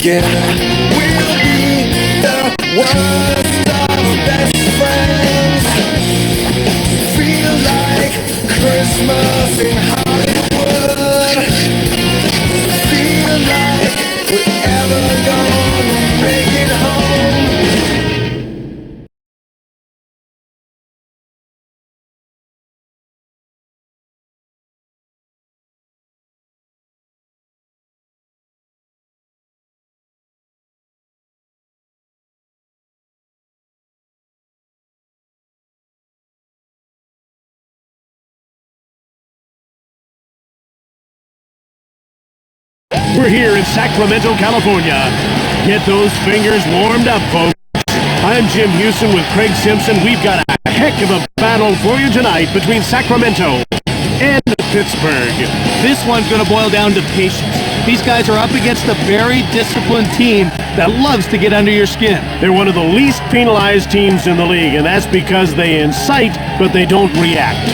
again. We'll be the worst of best friends. Feel like Christmas in Hollywood. Feel like we're ever gonna make it home. We're here in Sacramento, California. Get those fingers warmed up, folks. I'm Jim Houston with Craig Simpson. We've got a heck of a battle for you tonight between Sacramento and Pittsburgh. This one's going to boil down to patience. These guys are up against a very disciplined team that loves to get under your skin. They're one of the least penalized teams in the league, and that's because they incite, but they don't react.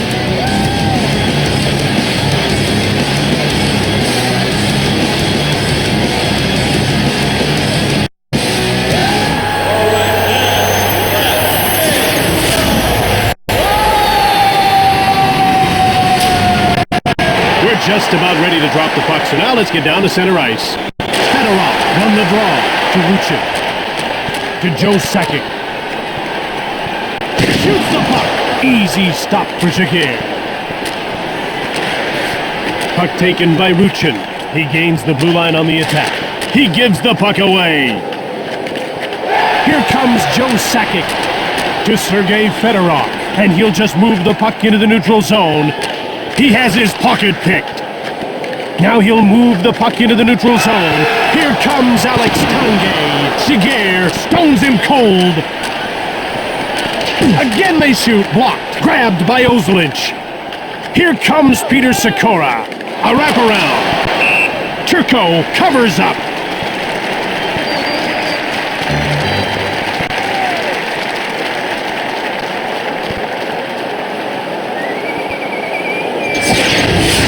Just about ready to drop the puck, so now let's get down to center ice. Fedorov won the draw to Ruchin. To Joe Sakic. Shoots the puck. Easy stop for Shakir. Puck taken by Ruchin. He gains the blue line on the attack. He gives the puck away. Here comes Joe Sakic to Sergei Fedorov, and he'll just move the puck into the neutral zone. He has his pocket picked. Now he'll move the puck into the neutral zone. Here comes Alex Tanguay. Shakir stones him cold. Again they shoot. Blocked. Grabbed by Ozlic. Here comes Peter Sikora. A wraparound. Turco covers up.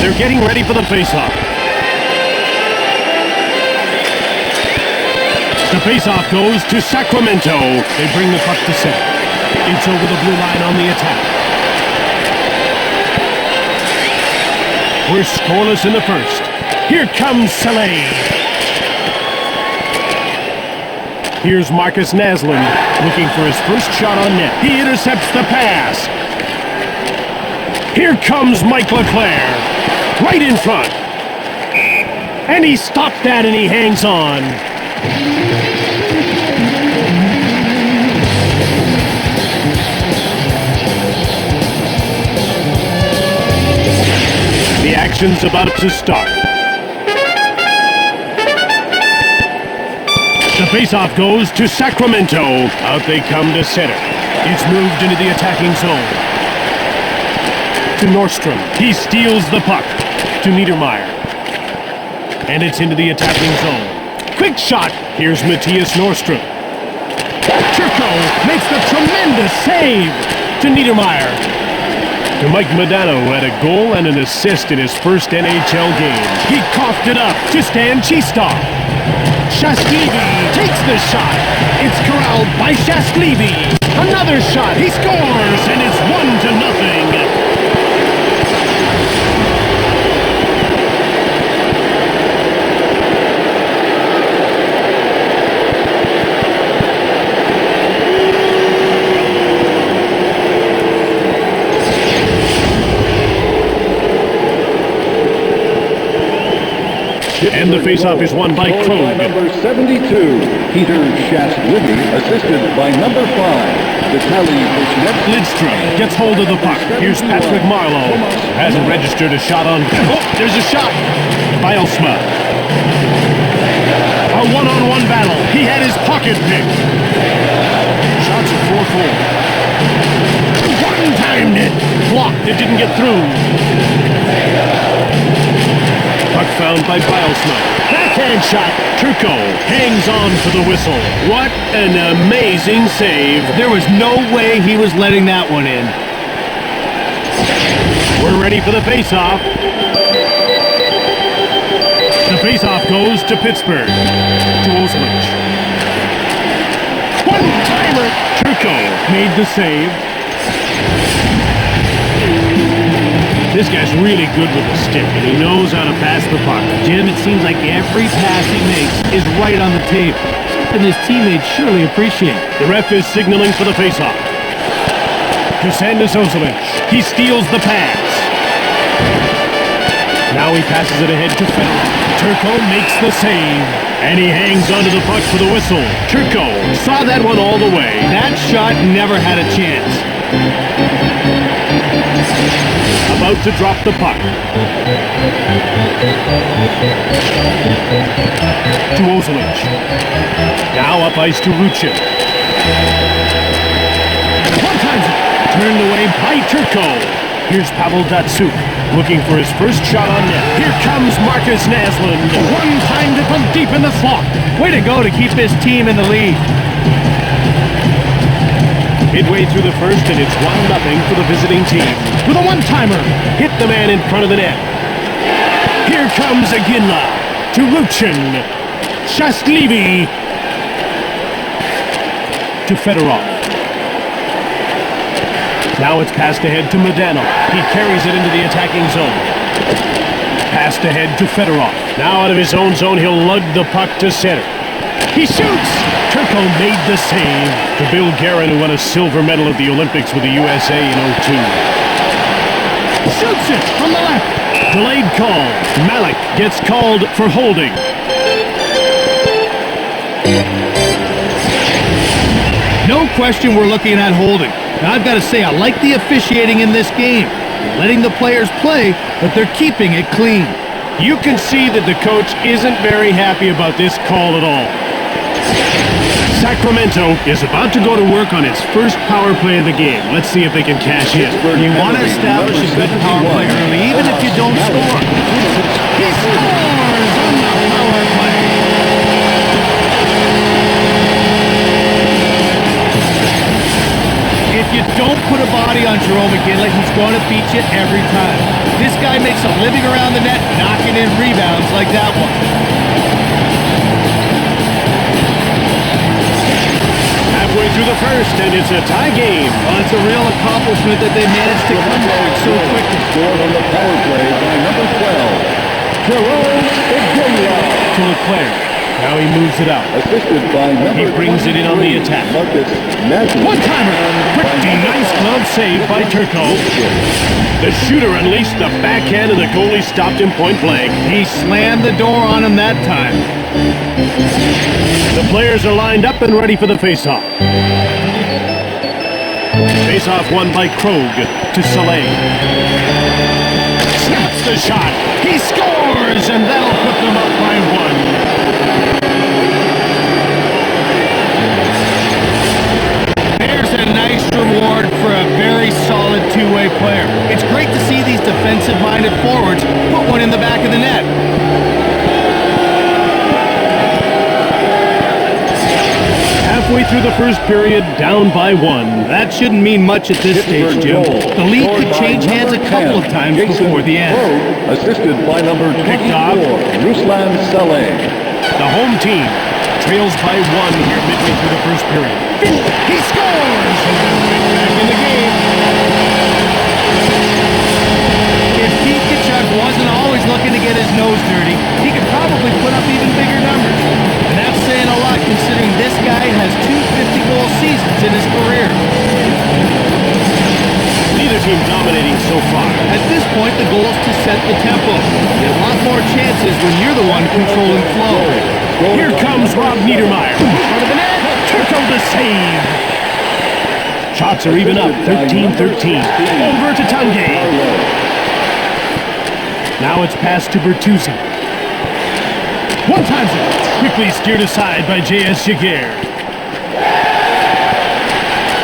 They're getting ready for the faceoff. The faceoff goes to Sacramento. They bring the puck to center. It's over the blue line on the attack. We're scoreless in the first. Here comes Saleh. Here's Marcus Naslund looking for his first shot on net. He intercepts the pass. Here comes Mike LeClaire. Right in front. And he stopped that and he hangs on. The action's about to start. The faceoff goes to Sacramento. Out they come to center. It's moved into the attacking zone. To Nordstrom. He steals the puck. To Niedermeyer. And it's into the attacking zone. Quick shot. Here's Matthias Nordstrom. Turco makes the tremendous save to Niedermeyer. To Mike Modano, who had a goal and an assist in his first NHL game. He coughed it up to Stan Chistov. Shastlivy takes the shot. It's corralled by Shastlivy. Another shot. He scores, and it's 1-0. And the faceoff is won by Krog. Number 72, Peter Shastlivy, assisted by number 5, Vitaly Vishnevsky. Lidstrom gets hold of the puck. Here's Patrick Marleau. Hasn't registered a shot on... Oh, there's a shot! Bilesma. A one-on-one battle. He had his pocket picked. Shots at 4-4. One-timed it. Blocked. It didn't get through. Puck found by Bilesma. Backhand shot. Turco hangs on for the whistle. What an amazing save. There was no way he was letting that one in. We're ready for the faceoff. The Faceoff goes to Pittsburgh. To Ozelich. One-timer. Turco made the save. This guy's really good with the stick, and he knows how to pass the puck. Jim, it seems like every pass he makes is right on the table. Something his teammates surely appreciate. The ref is signaling for the faceoff. To Sandis Ozelich. He steals the pass. Now he passes it ahead to Fedorov. Turco makes the save. And he hangs onto the puck for the whistle. Turco saw that one all the way. That shot never had a chance. About to drop the puck. To Ozelich. Now up ice to Ruchin. One times it. Turned away by Turco. Here's Pavel Datsuk looking for his first shot on net. Here comes Marcus Naslund. One time to from deep in the slot. Way to go to keep his team in the lead. Midway through the first, and it's 1-0 for the visiting team. With a one-timer, hit the man in front of the net. Here comes Aginla to Ruchin. Shastlivi to Fedorov. Now it's passed ahead to Modano. He carries it into the attacking zone. Passed ahead to Fedorov. Now out of his own zone, he'll lug the puck to center. He shoots! Turco made the save. To Bill Guerin, who won a silver medal at the Olympics with the USA in '02. Shoots it from the left. Delayed call. Malik gets called for holding. No question we're looking at holding. Now I've got to say, I like the officiating in this game. They're letting the players play, but they're keeping it clean. You can see that the coach isn't very happy about this call at all. Sacramento is about to go to work on its first power play of the game. Let's see if they can cash in. You want to establish a good power play early, even if you don't score. He scores on the power play. If you don't put a body on Jerome McGinley, he's going to beat you every time. This guy makes a living around the net, knocking in rebounds like that one. Halfway through the first, and it's a tie game. Well, it's a real accomplishment that they managed to come back so quickly. Scored on the power play by number 12, Jerome Aginla. To Leclerc. Now he moves it out. Assisted by number He brings it in on the attack. Marcus Naslund. One-timer. Pretty nice glove save by Turco. The shooter unleashed the backhand, and the goalie stopped him point blank. He slammed the door on him that time. The players are lined up and ready for the faceoff. Faceoff won by Krog to Soleil. Snaps the shot. He scores, and that'll put them up by one. There's a nice reward for a very solid two-way player. It's great to see these defensive-minded forwards put one in the back of the net. Halfway through the first period, down by one. That shouldn't mean much at this stage, Jim. The lead could change hands a couple of times before the end. Assisted by number 24, Picked off. Ruslan Saleh. The home team trails by one here midway through the first period. He scores! And they're right back in the game. If Keith Tkachuk wasn't always looking to get his nose dirty, he could probably put up even bigger numbers. And that's saying a lot considering this guy has 2 50-goal seasons in his career. Neither team dominating so far. At this point, the goal is to set the tempo. You get a lot more chances when you're the one controlling flow. Here comes Rob Niedermeyer. Front of the net. Turco the save. Shots are even up. 13-13. Over to Tanguay. Now it's passed to Bertuzzi. One times it. Quickly steered aside by J.S. Giguère.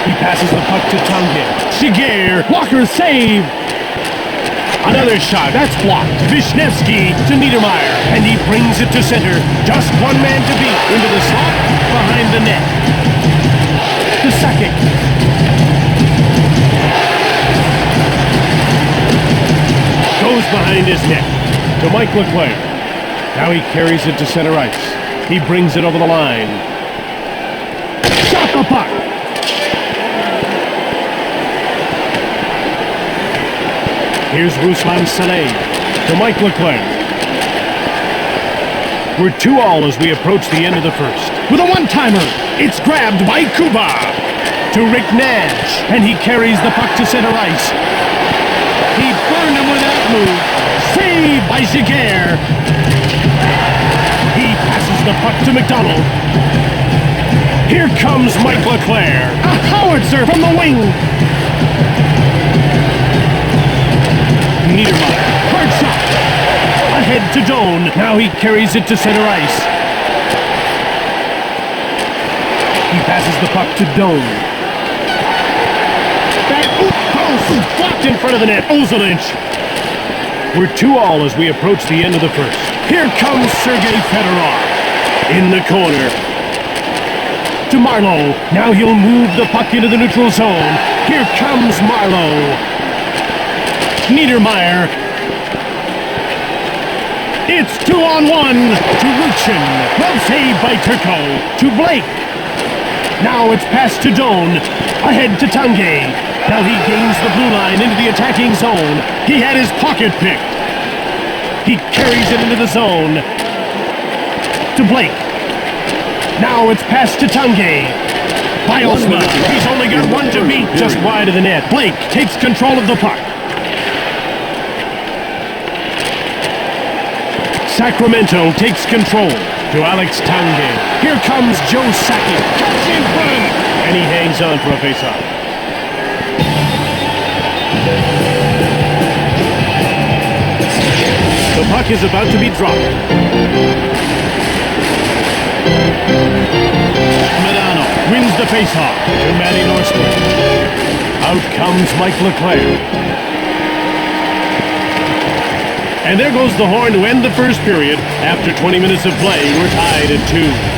He passes the puck to Tanguay. Giguère. Walker save. Another shot. That's blocked. Vishnevsky to Niedermeyer. And he brings it to center. Just one man to beat. Into the slot. Behind the net. To Sakic. Goes behind his net. To Mike Leclerc. Now he carries it to center ice. He brings it over the line. Shot the puck! Here's Ruslan Saleh to Mike Leclerc. We're 2-2 as we approach the end of the first. With a one-timer, it's grabbed by Kuba to Rick Nash, and he carries the puck to center ice. He burned him with that move. Saved by Giguère. He passes the puck to McDonald. Here comes Mike Leclerc. A howitzer from the wing. Niedermeyer. Hard shot. Ahead to Doan. Now he carries it to center ice. He passes the puck to Doan. Back. Blocked in front of the net. Ozolic. We're 2-2 as we approach the end of the first. Here comes Sergei Fedorov. In the corner. To Marlowe. Now he'll move the puck into the neutral zone. Here comes Marlowe. Niedermeyer. It's 2-on-1 to Ruchin. Well saved by Turco. To Blake. Now it's passed to Doan. Ahead to Tanguay. Now he gains the blue line into the attacking zone. He had his pocket picked. He carries it into the zone. To Blake. Now it's passed to Tanguay. Bielsma. He's only got one to beat just wide of the net. Blake takes control of the puck. Sacramento takes control to Alex Tanguay. Here comes Joe Sakic. Cuts in front. And he hangs on for a faceoff. The puck is about to be dropped. Medano wins the faceoff to Matty Nordstrom. Out comes Mike Leclerc. And there goes the horn to end the first period. After 20 minutes of play, we're tied at 2.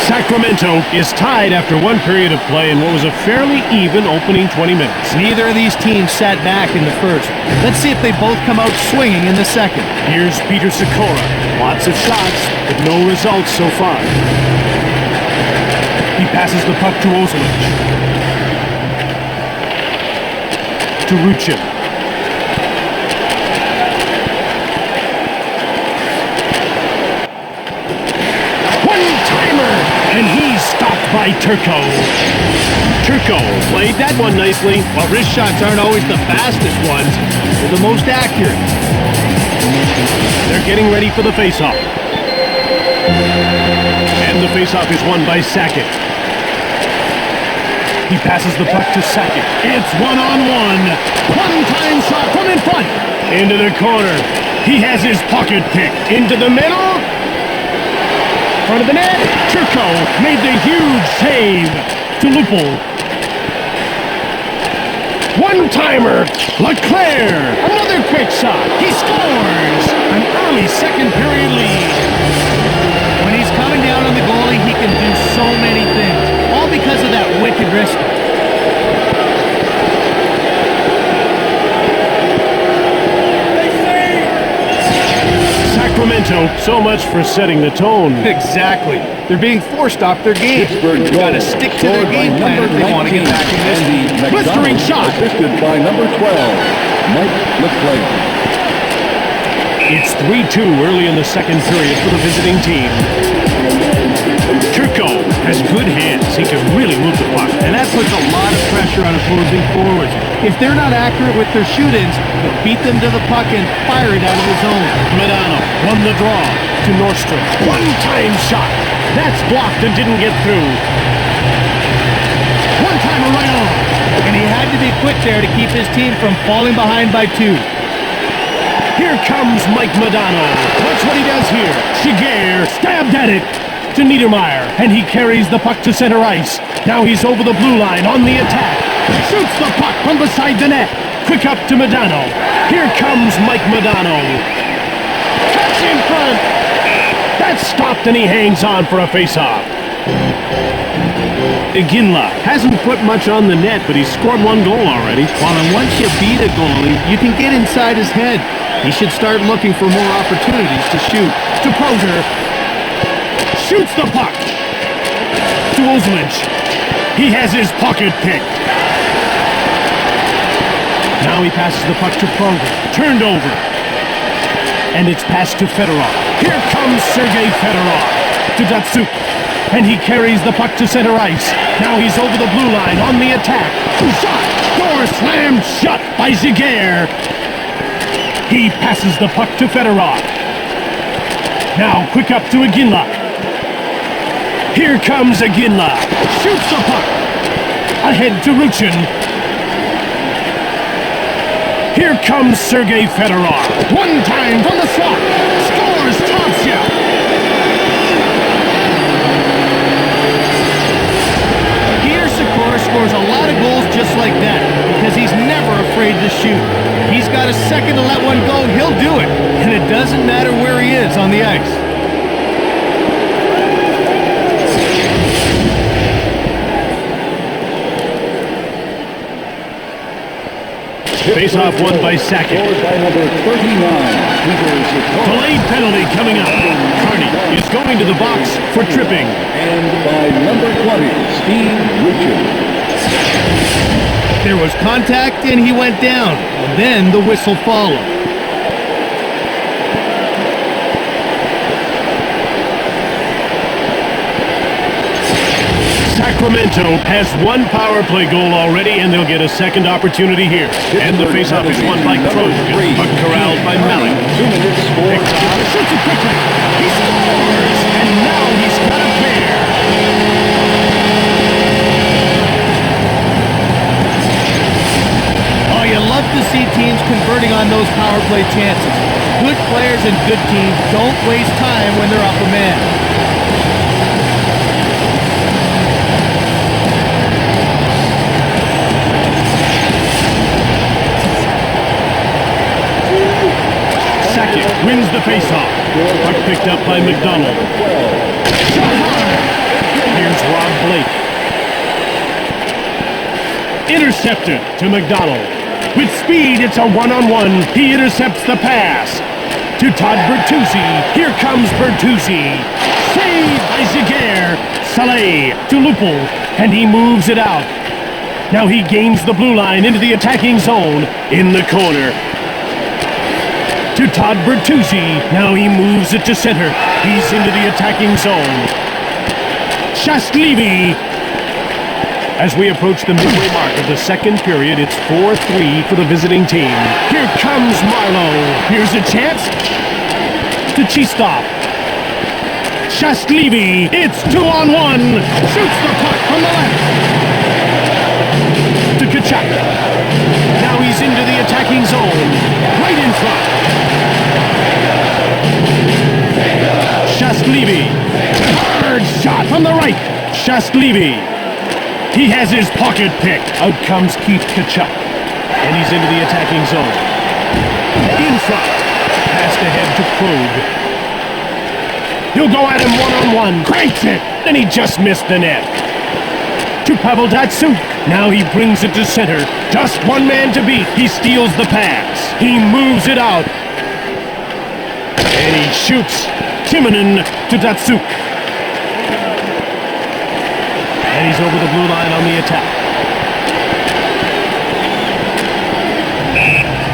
Sacramento is tied after one period of play in what was a fairly even opening 20 minutes. Neither of these teams sat back in the first. Let's see if they both come out swinging in the second. Here's Peter Sikora. Lots of shots, but no results so far. He passes the puck to Ozolic. To Ruchin. And he's stopped by Turco. Turco played that one nicely. While wrist shots aren't always the fastest ones, they're the most accurate. They're getting ready for the faceoff. And the faceoff is won by Sakic. He passes the puck to Sakic. It's one-on-one. One-time shot from in front. Into the corner. He has his pocket pick. Into the middle. Front of the net. Turco made the huge save to Lupul. One-timer. Leclerc. Another quick shot. He scores. An early second period lead. When he's coming down on the goalie, he can do so many things. All because of that wicked wrist. Sacramento, so much for setting the tone. Exactly. They're being forced off their game. They've got to stick to their game plan if they want to get back in this. Blistering shot. Assisted by number 12, Mike Leclerc. It's 3-2 early in the second period for the visiting team. Turco has good hands. He can really move the puck. pressure on opposing forwards. If they're not accurate with their shoot-ins, they'll beat them to the puck and fire it out of the zone. Medano won the draw to Nordstrom. One-time shot. That's blocked and didn't get through. One-timer right on. And he had to be quick there to keep his team from falling behind by 2. Here comes Mike Medano. Watch what he does here. Shiger stabbed at it to Niedermeyer, and he carries the puck to center ice. Now he's over the blue line on the attack. Shoots the puck from beside the net. Quick up to Medano. Here comes Mike Medano. Cuts in front. That's stopped, and he hangs on for a face-off. Iginla hasn't put much on the net, but he's scored 1 goal already. Well, and once you beat a goalie, you can get inside his head. He should start looking for more opportunities to shoot. To Prozer. Shoots the puck. To Ozlage. He has his pocket pick. Now he passes the puck to Pronger. Turned over. And it's passed to Fedorov. Here comes Sergei Fedorov. To Datsuk. And he carries the puck to center ice. Now he's over the blue line on the attack. Shot! Door slammed shut by Ziger. He passes the puck to Fedorov. Now quick up to Iginla. Here comes Iginla. Shoots the puck. Ahead to Ruchin. Here comes Sergei Fedorov. One time from the slot. Scores top shelf. Scores a lot of goals just like that because he's never afraid to shoot. He's got a second to let one go, he'll do it. And it doesn't matter where he is on the ice. Face-off won by Sakic. Scored by number 39, Peter Sakic. Delayed penalty coming up. Carney is going to the box for tripping. And by number 20, Steve Richard. There was contact and he went down. Then the whistle followed. Sacramento has 1 power play goal already, and they'll get a second opportunity here. And the faceoff is won by Krog, but corralled by Malik. 2 minutes for Shoots it quickly. He scores, and now he's got a pair. Oh, you love to see teams converting on those power play chances. Good players and good teams don't waste time when they're up a man. Sakic wins the faceoff. Puck picked up by McDonald. Shot hard. Here's Rob Blake. Intercepted to McDonald. With speed, it's a one-on-one. He intercepts the pass. To Todd Bertuzzi. Here comes Bertuzzi. Saved by Ziger. Saleh to Lupul. And he moves it out. Now he gains the blue line into the attacking zone. In the corner. To Todd Bertuzzi. Now he moves it to center. He's into the attacking zone. Shastlivi. As we approach the midway mark of the second period, it's 4-3 for the visiting team. Here comes Marlowe. Here's a chance to Chistov. Shastlivi. It's 2-on-1. Shoots the puck from the left. To Kachuk. Now he's into the attacking zone. Right in front. Shastlivi. Hard shot from the right. Shastlivi. He has his pocket pick. Out comes Keith Kachuk. And he's into the attacking zone. In front. Passed ahead to Krog. He'll go at him one-on-one. Cranks it. Then he just missed the net. To Pavel Datsuk. Now he brings it to center. Just one man to beat. He steals the pass. He moves it out. And he shoots. Timonen to Datsuk. And he's over the blue line on the attack.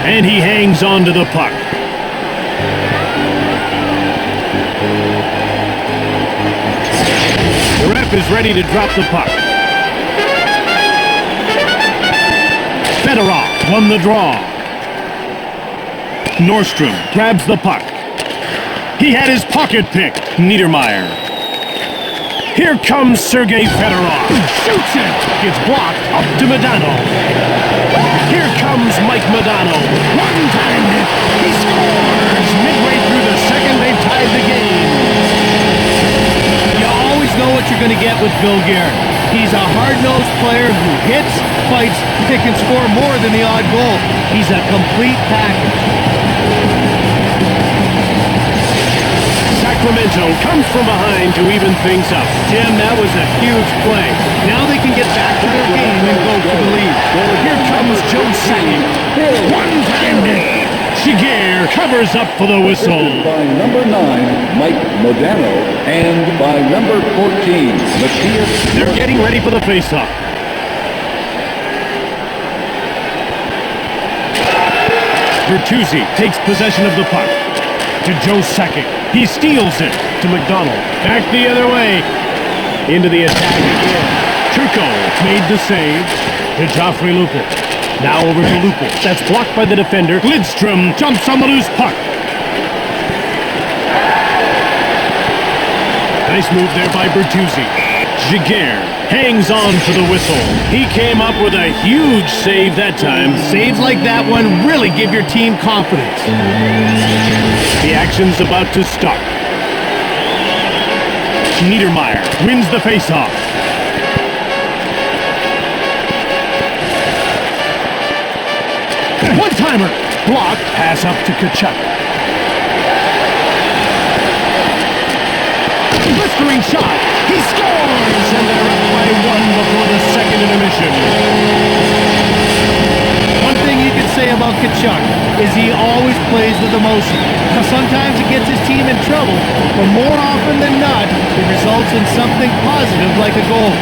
And he hangs on to the puck. The ref is ready to drop the puck. Fedorov won the draw. Nordstrom grabs the puck. He had his pocket picked. Niedermeyer. Here comes Sergei Fedorov. Shoots it. Gets blocked. Up to Modano. Here comes Mike Modano. One-time hit. He scores. Midway through the second, they tied the game. You always know what you're going to get with Bill Guerin. He's a hard-nosed player who hits, fights, and can score more than the odd goal. He's a complete package. Sacramento comes from behind to even things up. Jim, that was a huge play. Now they can get back to their game and go for the lead. Here comes Joe Sakic. One-time hit. Shigeru covers up for the whistle. By number 9, Mike Modano, and by number 14, Matthias. They're getting ready for the face-off. Bertuzzi takes possession of the puck to Joe Sakic. He steals it to McDonald. Back the other way. Into the attack again. Turco made the save to Joffrey Lupul. Now over to Lupul. That's blocked by the defender. Lidstrom jumps on the loose puck. Nice move there by Bertuzzi. Shigeru hangs on to the whistle. He came up with a huge save that time. Saves like that one really give your team confidence. The action's about to start. Niedermeyer wins the faceoff. One-timer. Block. Pass up to Tkachuk. Blistering shot. He scores! And they're up by one before the second intermission. One thing you can say about Tkachuk is he always plays with emotion. Now, sometimes it gets his team in trouble, but more often than not, it results in something positive like a goal.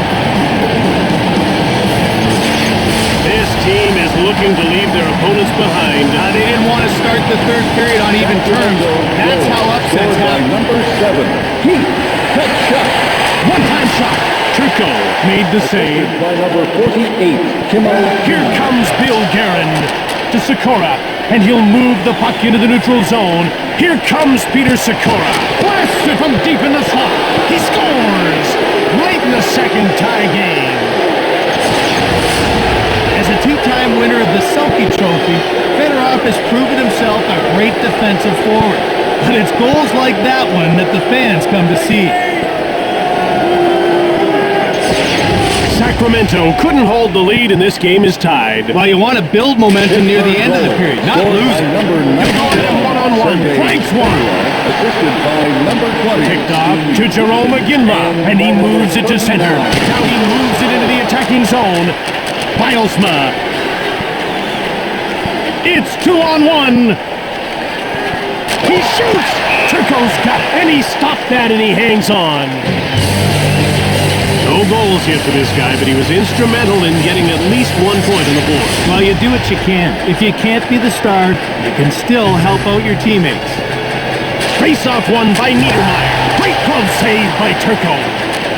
This team is looking to leave their opponents behind. They didn't want to start the third period on even terms. That's how upsets Scored by happen. number 7, Heath Tkachuk. One-time shot. Turco made the save. By number 48, Kimmo. Here comes Bill Guerin to Sikora, and he'll move the puck into the neutral zone. Here comes Peter Sikora. Blasted from deep in the slot. He scores! Late in the second, tie game. As a two-time winner of the Selke Trophy, Fedorov has proven himself a great defensive forward. But it's goals like that one that the fans come to see. Sacramento couldn't hold the lead, and this game is tied. Well, you want to build momentum near the end of the period, not lose it. Number 9, One-on-one. Breaks one. assisted by number 20. Picked off to Jerome McGinley, and he moves it to center. Now he moves it into the attacking zone. Bilesma. It's 2-on-1. He shoots. Turco's got it, and he stopped that, and he hangs on. No goals yet for this guy, but he was instrumental in getting at least 1 point on the board. Well, you do what you can. If you can't be the star, you can still help out your teammates. Face-off won by Niedermeyer. Great glove save by Turco.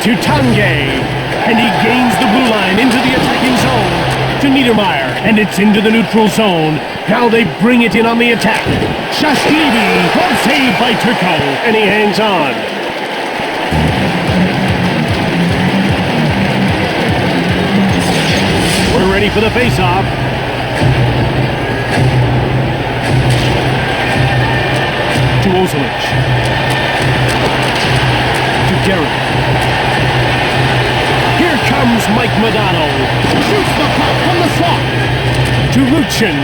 To Tanguay. And he gains the blue line into the attacking zone. To Niedermeyer. And it's into the neutral zone. Now they bring it in on the attack. Shashlivi. Glove save by Turco. And he hangs on. We're ready for the face-off. To Ozelich. To Garrett. Here comes Mike Modano. Shoots the puck from the slot. To Luchin.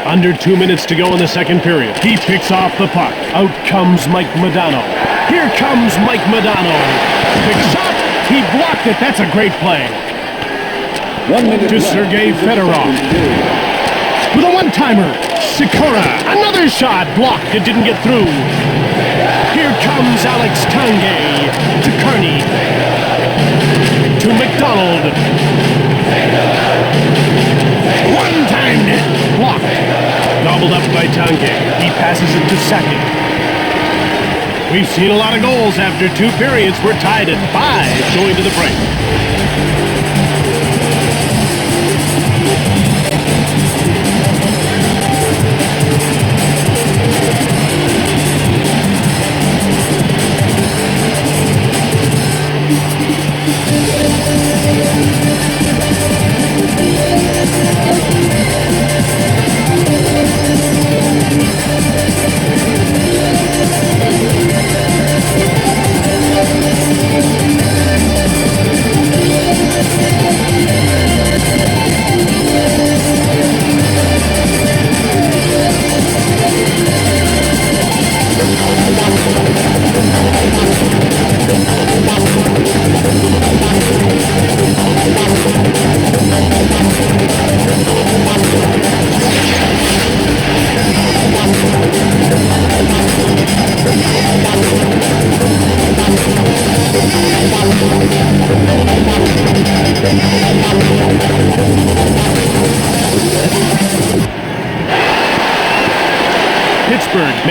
Under 2 minutes to go in the second period. He picks off the puck. Out comes Mike Modano. Here comes Mike Modano. Big shot. He blocked it. That's a great play. 1 minute To left. Sergei Fedorov. With a one-timer. Sikora. Another shot. Blocked. It didn't get through. Here comes Alex Tanguay. To Kearney. To McDonald. One-time net. Blocked. Gobbled up by Tanguay. He passes it to Sakic. We've seen a lot of goals after 2 periods. We're tied at 5 going to the break.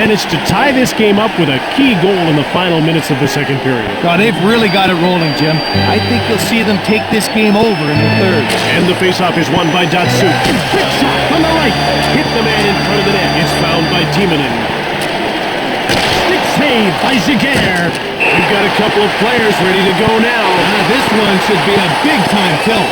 managed to tie this game up with a key goal in the final minutes of the second period. God, they've really got it rolling, Jim. I think you'll see them take this game over in the third. And the faceoff is won by Datsu. Quick shot on the right. Hit the man in front of the net. It's found by Timonen. Stick save by Giguère. We've got a couple of players ready to go now. This one should be a big-time kill.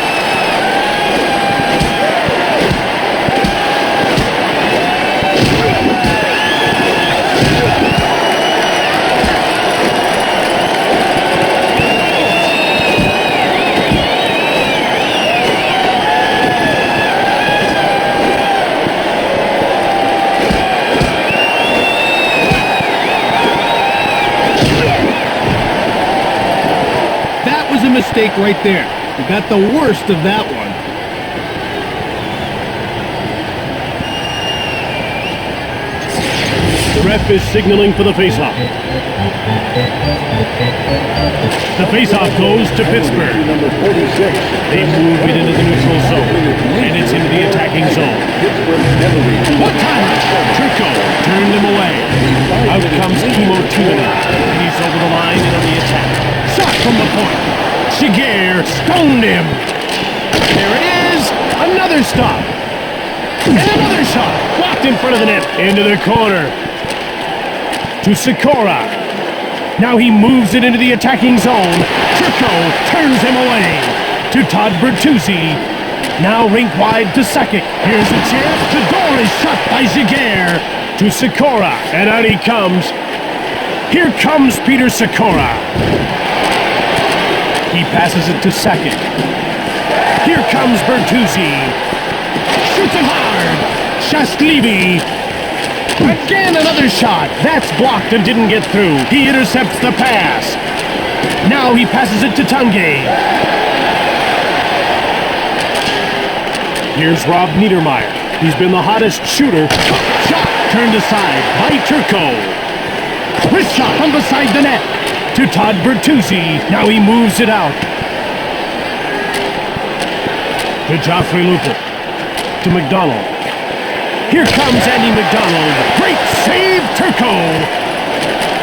Mistake right there. You got the worst of that one. The ref is signaling for the faceoff. The faceoff goes to Pittsburgh. Number 46. They move it into the neutral zone, and it's into the attacking zone. One time, Trico turned him away. Out comes Kimmo Timonen. He's over the line and on the attack. Shot from the point. Giguère stoned him. There it is. Another stop. And another shot. Blocked in front of the net. Into the corner. To Sikora. Now he moves it into the attacking zone. Trico turns him away. To Todd Bertuzzi. Now rink wide to Sakic. Here's a chance. The goal is shot by Giguère. To Sikora. And out he comes. Here comes Peter Sikora. He passes it to Sakic. Here comes Bertuzzi. Shoots it hard. Shastlivi. Again another shot. That's blocked and didn't get through. He intercepts the pass. Now he passes it to Tanguay. Here's Rob Niedermeyer. He's been the hottest shooter. Shot turned aside by Turco. Wrist shot from beside the net. To Todd Bertuzzi. Now he moves it out. To Joffrey Lupul. To McDonald. Here comes Andy McDonald. Great save, Turco.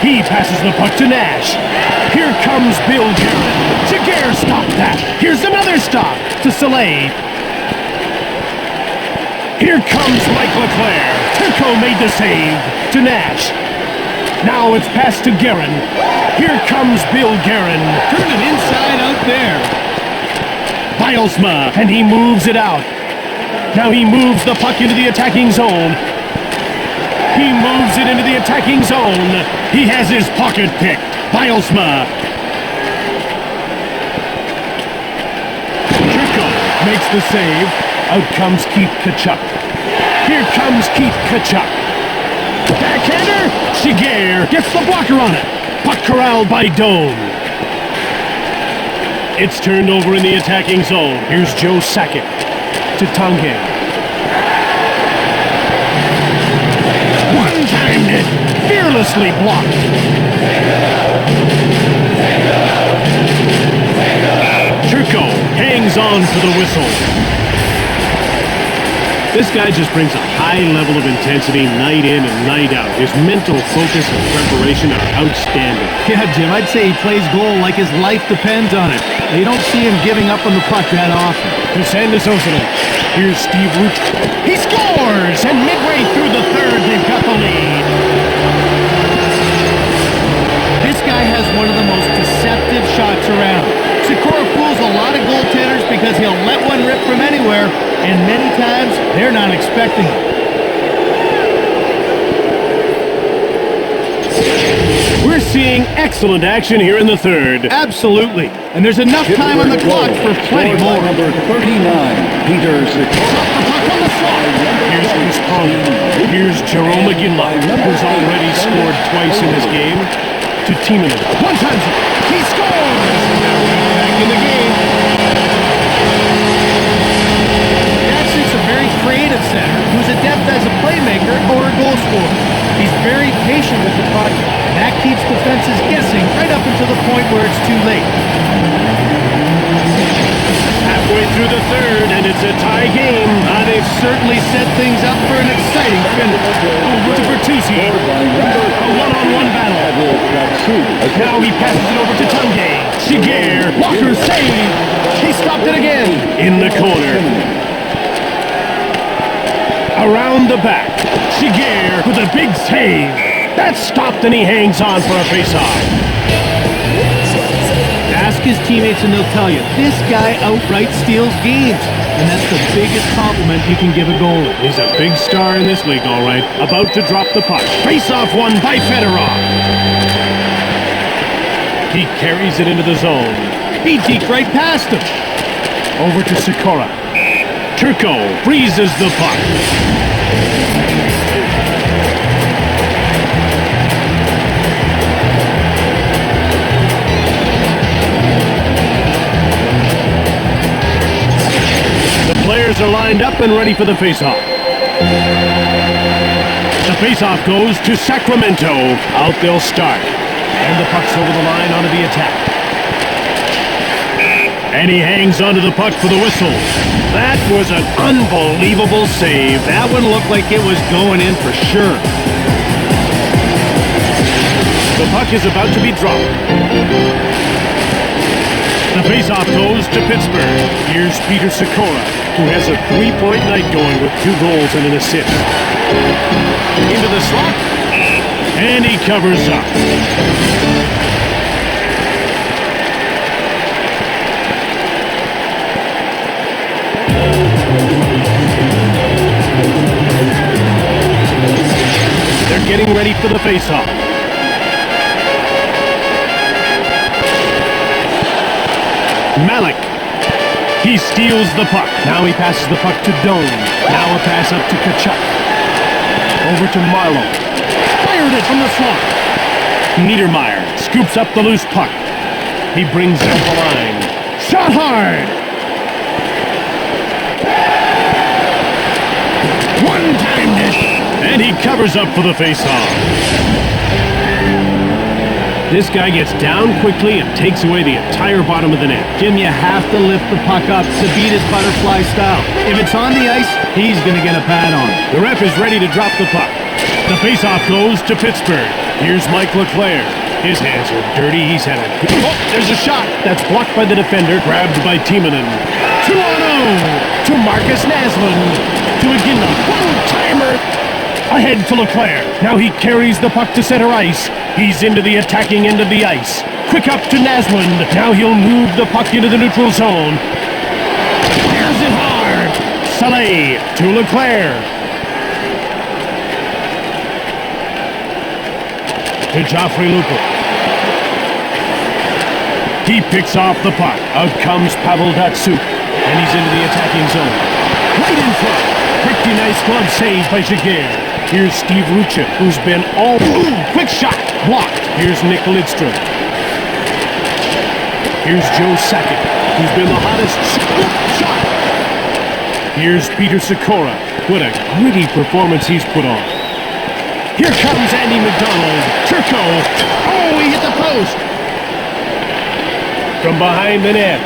He passes the puck to Nash. Here comes Bill Guerin. Giguère stopped that. Here's another stop to Soleil. Here comes Mike Leclerc. Turco made the save to Nash. Now it's passed to Guerin. Here comes Bill Guerin. Turning inside out there. Bilesma, and he moves it out. Now he moves the puck into the attacking zone. He moves it into the attacking zone. He has his pocket pick. Bilesma. Trico makes the save. Out comes Keith Tkachuk. Here comes Keith Tkachuk. Backhander. Giguère gets the blocker on it. Puck corralled by Dome. It's turned over in the attacking zone. Here's Joe Sakic to Tanguay. One-timed it. Fearlessly blocked. Turco hangs on to the whistle. This guy just brings a high level of intensity night in and night out. His mental focus and preparation are outstanding. Yeah, Jim, I'd say he plays goal like his life depends on it. You don't see him giving up on the puck that often. To Sandis Osanen. Here's Steve Root. He scores! And midway through the third, they've got the lead. This guy has one of the most deceptive shots around. Sikora fools a lot of goaltenders because he'll let one rip from anywhere, and many times they're not expecting it. We're seeing excellent action here in the third. Absolutely. And there's enough time on the clock for plenty more. Number 39, Peter Sikora. Here's Chris Conlon. Here's Jerome McGinley, who's already scored twice in this game. To Timonen. One time, he scores! Back in the game. Jackson's a very creative center who's adept as a playmaker or a goal scorer. He's very patient with the puck, and that keeps defenses guessing right up until the point where it's too late. Halfway through the third, and it's a tie game. Not a they've certainly set things up for an exciting finish. Over to Bertuzzi. A one-on-one battle. Now he passes it over to Tunde. Shigeru. Blocker save. He stopped it again. In the corner. Around the back. Shigeru with a big save. That's stopped and he hangs on for a face-off. Ask his teammates and they'll tell you, this guy outright steals games. And that's the biggest compliment you can give a goalie. He's a big star in this league, all right. About to drop the puck. Face-off won by Fedorov. He carries it into the zone. He deked right past him. Over to Sikora. Turco freezes the puck. The players are lined up and ready for the face-off. The face-off goes to Sacramento. Out they'll start. And the puck's over the line onto the attack. And he hangs onto the puck for the whistle. That was an unbelievable save. That one looked like it was going in for sure. The puck is about to be dropped. The face-off goes to Pittsburgh. Here's Peter Sikora, who has a three-point night going with 2 goals and an assist. Into the slot, and he covers up. They're getting ready for the face-off. Malik. He steals the puck. Now he passes the puck to Doan. Now a pass up to Kachuk. Over to Marlowe. Fired it from the slot. Niedermeyer scoops up the loose puck. He brings it up the line. Shot hard. One-timed it. And he covers up for the face-off. This guy gets down quickly and takes away the entire bottom of the net. Jim, you have to lift the puck up to beat his butterfly style. If it's on the ice, he's going to get a pad on. The ref is ready to drop the puck. The faceoff goes to Pittsburgh. Here's Mike LeClaire. His hands are dirty. He's had a good... Oh, there's a shot. That's blocked by the defender, grabbed by Timonen. 2-on-0 to Marcus Naslund. To Iginla. One-timer. Ahead to LeClaire. Now he carries the puck to center ice. He's into the attacking end of the ice. Quick up to Naslund. Now he'll move the puck into the neutral zone. Fires it hard. Saleh to LeClaire. To Joffrey Lupul. He picks off the puck. Out comes Pavel Datsyuk. And he's into the attacking zone. Right in front. Pretty nice glove save by Shigeru. Here's Steve Rucha, who's been all... Ooh, quick shot! Blocked. Here's Nick Lidstrom. Here's Joe Sakic, who's been the hottest shot. Here's Peter Sikora. What a gritty performance he's put on. Here comes Andy McDonald. Turco. Oh, he hit the post. From behind the net.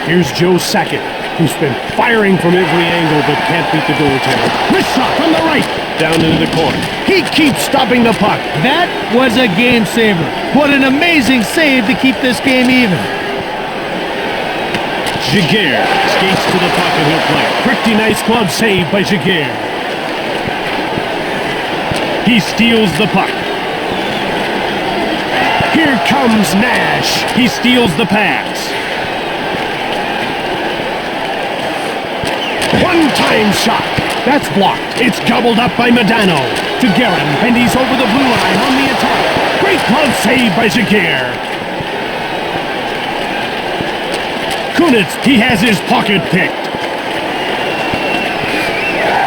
Here's Joe Sakic, who's been firing from every angle but can't beat the goaltender. Wrist shot from the right, down into the corner. He keeps stopping the puck. That was a game saver. What an amazing save to keep this game even. Shigeru skates to the puck and he'll play. Pretty nice glove save by Shigeru. He steals the puck. Here comes Nash. He steals the pass. One-time shot. That's blocked. It's gobbled up by Medano. To Guerin, and he's over the blue line on the attack. Great glove save by Shigeru. Kunitz, he has his pocket picked.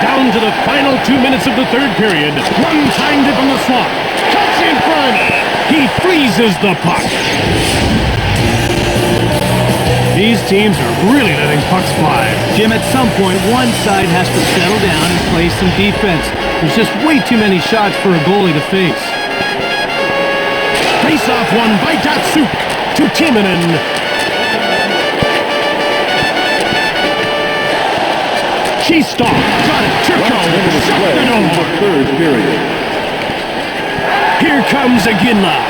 Down to the final 2 minutes of the third period. One-timed it from the slot. Cuts in front. He freezes the puck. These teams are really letting pucks fly. Jim, at some point, one side has to settle down and play some defense. There's just way too many shots for a goalie to face. Face-off won by Datsyuk to Timonen. She stopped. Got it. Turco. Shut the door. Third period. Here comes Aguinla.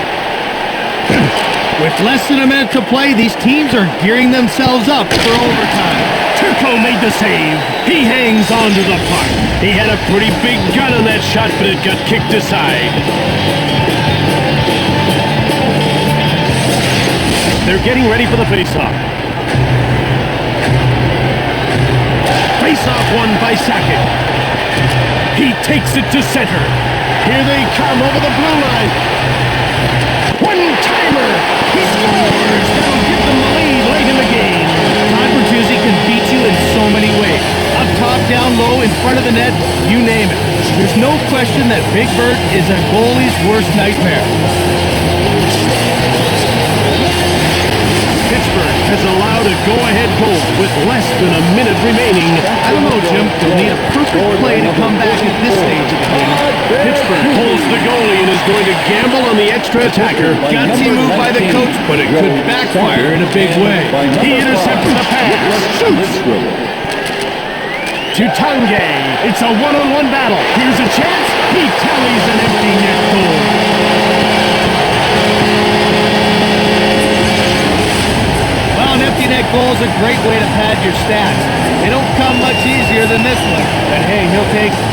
With less than a minute to play, these teams are gearing themselves up for overtime. Turco made the save. He hangs on to the puck. He had a pretty big gun on that shot, but it got kicked aside. They're getting ready for the face-off. Face-off won by Sackett. He takes it to center. Here they come over the blue line. One-timer. He scores. That'll give them the lead late in the game. Todd Bertuzzi can beat you in so many ways. Up top, down low, in front of the net, you name it. There's no question that Big Bird is a goalie's worst nightmare. Pittsburgh has allowed a go-ahead goal with less than a minute remaining. I don't know, Jim. They'll need a perfect play to come back at this stage of the game. Pittsburgh pulls the goalie and is going to gamble on the extra attacker. Gutsy move by the coach, but it could backfire in a big way. He intercepts the pass. Shoots. To Tanguay. It's a one-on-one battle. Here's a chance. He tallies an empty net goal. Well, an empty net goal is a great way to pad your stats. They don't come much easier than this one. But hey, he'll take it.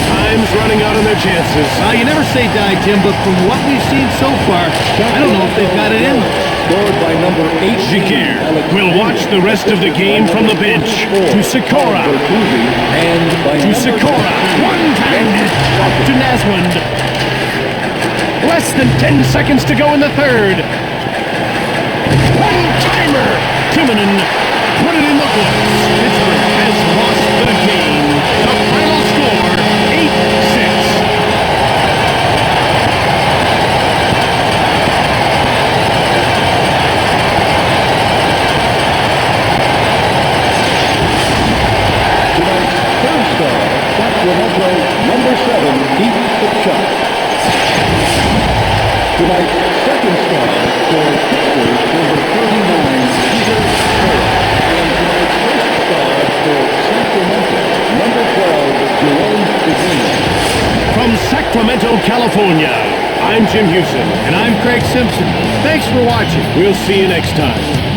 Time's running out on their chances. You never say die, Jim, but from what we've seen so far, I don't know if they've got it in them. Scored by number 8. Shakir will watch the rest of the game from the bench. To Sikora. To Sikora. One-time net. Up to Naslund. Less than 10 seconds to go in the third. One-timer. Timonen put it in the books. Pittsburgh has lost the game. The final score, 8-6. Third star, Sacramento, number 7, Keith Kachuk. Tonight's second star for Pittsburgh, number 39, Peter Stoll. And tonight's first star for Sacramento, number 12, Jerome Aguinla. From Sacramento, California, I'm Jim Houston. And I'm Craig Simpson. Thanks for watching. We'll see you next time.